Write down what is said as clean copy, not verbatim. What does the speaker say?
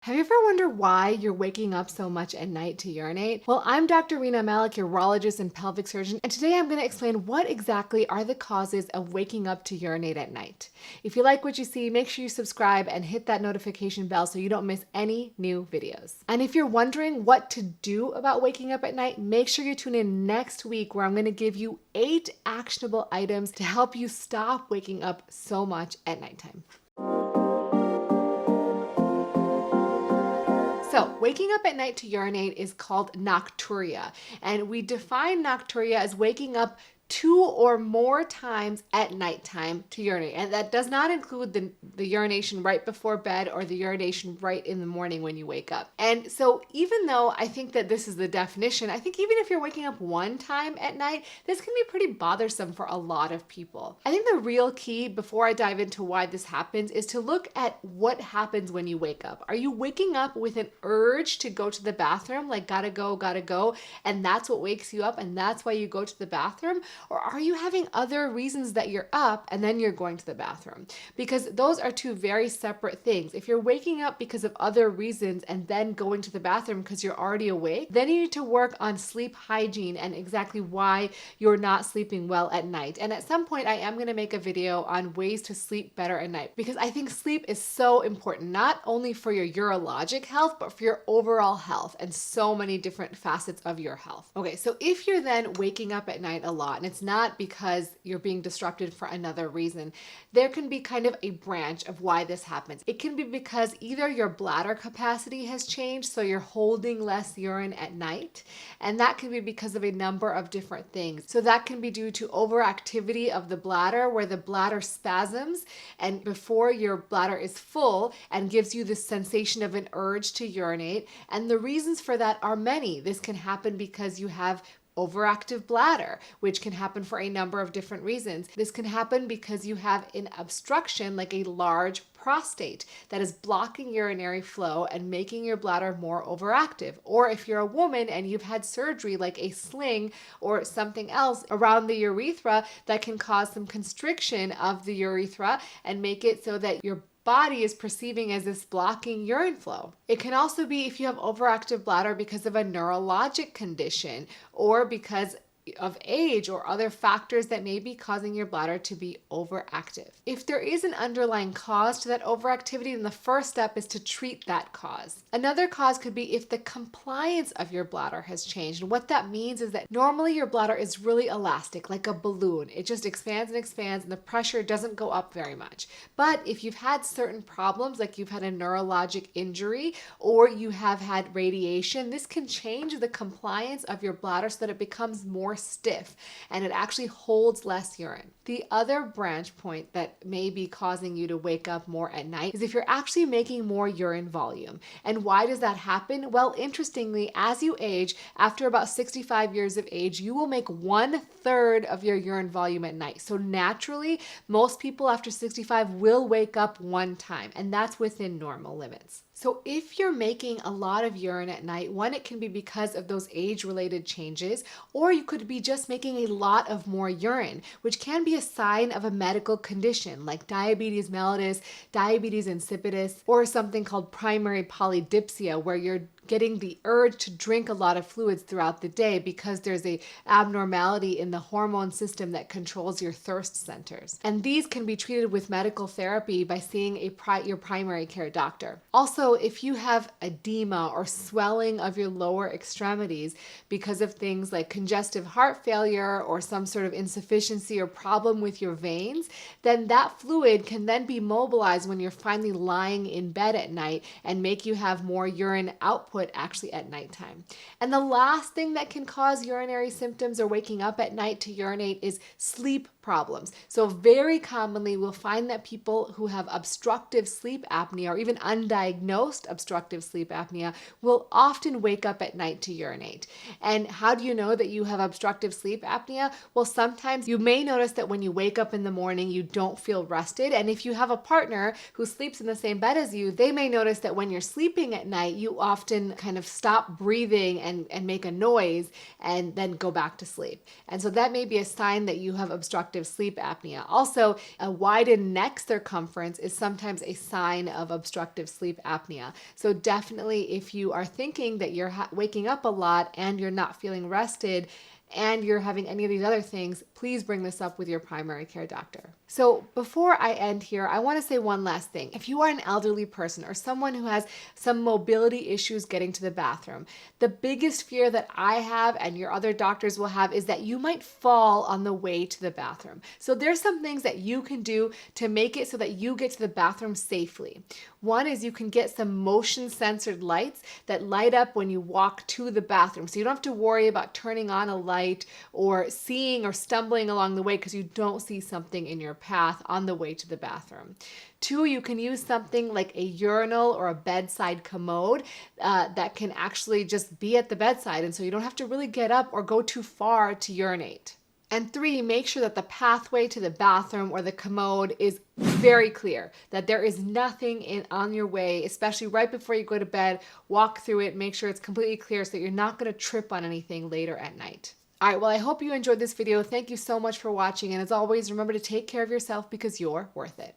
Have you ever wondered why you're waking up so much at night to urinate? Well, I'm Dr. Rena Malik, urologist and pelvic surgeon, and today I'm going to explain what exactly are the causes of waking up to urinate at night. If you like what you see, make sure you subscribe and hit that notification bell so you don't miss any new videos. And if you're wondering what to do about waking up at night, make sure you tune in next week where I'm going to give you 8 actionable items to help you stop waking up so much at nighttime. So, waking up at night to urinate is called nocturia, and we define nocturia as waking up 2 or more times at nighttime to urinate. And that does not include the urination right before bed or the urination right in the morning when you wake up. And so even though I think that this is the definition, I think even if you're waking up 1 time at night, this can be pretty bothersome for a lot of people. I think the real key, before I dive into why this happens, is to look at what happens when you wake up. Are you waking up with an urge to go to the bathroom, like gotta go, and that's what wakes you up and that's why you go to the bathroom? Or are you having other reasons that you're up and then you're going to the bathroom? Because those are 2 very separate things. If you're waking up because of other reasons and then going to the bathroom because you're already awake, then you need to work on sleep hygiene and exactly why you're not sleeping well at night. And at some point, I am going to make a video on ways to sleep better at night because I think sleep is so important, not only for your urologic health, but for your overall health and so many different facets of your health. Okay, so if you're then waking up at night a lot, and it's not because you're being disrupted for another reason, there can be kind of a branch of why this happens. It can be because either your bladder capacity has changed, so you're holding less urine at night, and that can be because of a number of different things. So that can be due to overactivity of the bladder, where the bladder spasms and before your bladder is full and gives you this sensation of an urge to urinate. And the reasons for that are many. This can happen because you have overactive bladder, which can happen for a number of different reasons. This can happen because you have an obstruction, like a large prostate, that is blocking urinary flow and making your bladder more overactive. Or if you're a woman and you've had surgery like a sling or something else around the urethra, that can cause some constriction of the urethra and make it so that your body is perceiving as this blocking urine flow. It can also be if you have overactive bladder because of a neurologic condition or because of age or other factors that may be causing your bladder to be overactive. If there is an underlying cause to that overactivity, then the first step is to treat that cause. Another cause could be if the compliance of your bladder has changed. And what that means is that normally your bladder is really elastic, like a balloon. It just expands and expands and the pressure doesn't go up very much. But if you've had certain problems, like you've had a neurologic injury or you have had radiation, this can change the compliance of your bladder so that it becomes more stiff and it actually holds less urine. The other branch point that may be causing you to wake up more at night is if you're actually making more urine volume. And why does that happen? Well, interestingly, as you age, after about 65 years of age, you will make 1/3 of your urine volume at night. So naturally, most people after 65 will wake up 1 time, and that's within normal limits. So if you're making a lot of urine at night, one, it can be because of those age-related changes, or you could be just making a lot of more urine, which can be a sign of a medical condition like diabetes mellitus, diabetes insipidus, or something called primary polydipsia, where you're getting the urge to drink a lot of fluids throughout the day because there's a abnormality in the hormone system that controls your thirst centers. And these can be treated with medical therapy by seeing your primary care doctor. Also, if you have edema or swelling of your lower extremities because of things like congestive heart failure or some sort of insufficiency or problem with your veins, then that fluid can then be mobilized when you're finally lying in bed at night and make you have more urine output actually at nighttime. And the last thing that can cause urinary symptoms or waking up at night to urinate is sleep problems. So very commonly we'll find that people who have obstructive sleep apnea or even undiagnosed obstructive sleep apnea will often wake up at night to urinate. And how do you know that you have obstructive sleep apnea? Well, sometimes you may notice that when you wake up in the morning, you don't feel rested. And if you have a partner who sleeps in the same bed as you, they may notice that when you're sleeping at night, you often kind of stop breathing and make a noise and then go back to sleep. And so that may be a sign that you have obstructive obstructive sleep apnea. Also, a widened neck circumference is sometimes a sign of obstructive sleep apnea. So definitely, if you are thinking that you're waking up a lot and you're not feeling rested, and you're having any of these other things, please bring this up with your primary care doctor. So before I end here, I want to say one last thing. If you are an elderly person or someone who has some mobility issues getting to the bathroom, the biggest fear that I have and your other doctors will have is that you might fall on the way to the bathroom. So there's some things that you can do to make it so that you get to the bathroom safely. One is you can get some motion censored lights that light up when you walk to the bathroom. So you don't have to worry about turning on a light or seeing or stumbling along the way because you don't see something in your path on the way to the bathroom. Two, you can use something like a urinal or a bedside commode that can actually just be at the bedside, and so you don't have to really get up or go too far to urinate. And three, make sure that the pathway to the bathroom or the commode is very clear, that there is nothing on your way, especially right before you go to bed. Walk through it, make sure it's completely clear so that you're not going to trip on anything later at night. All right, well, I hope you enjoyed this video. Thank you so much for watching, and as always, remember to take care of yourself because you're worth it.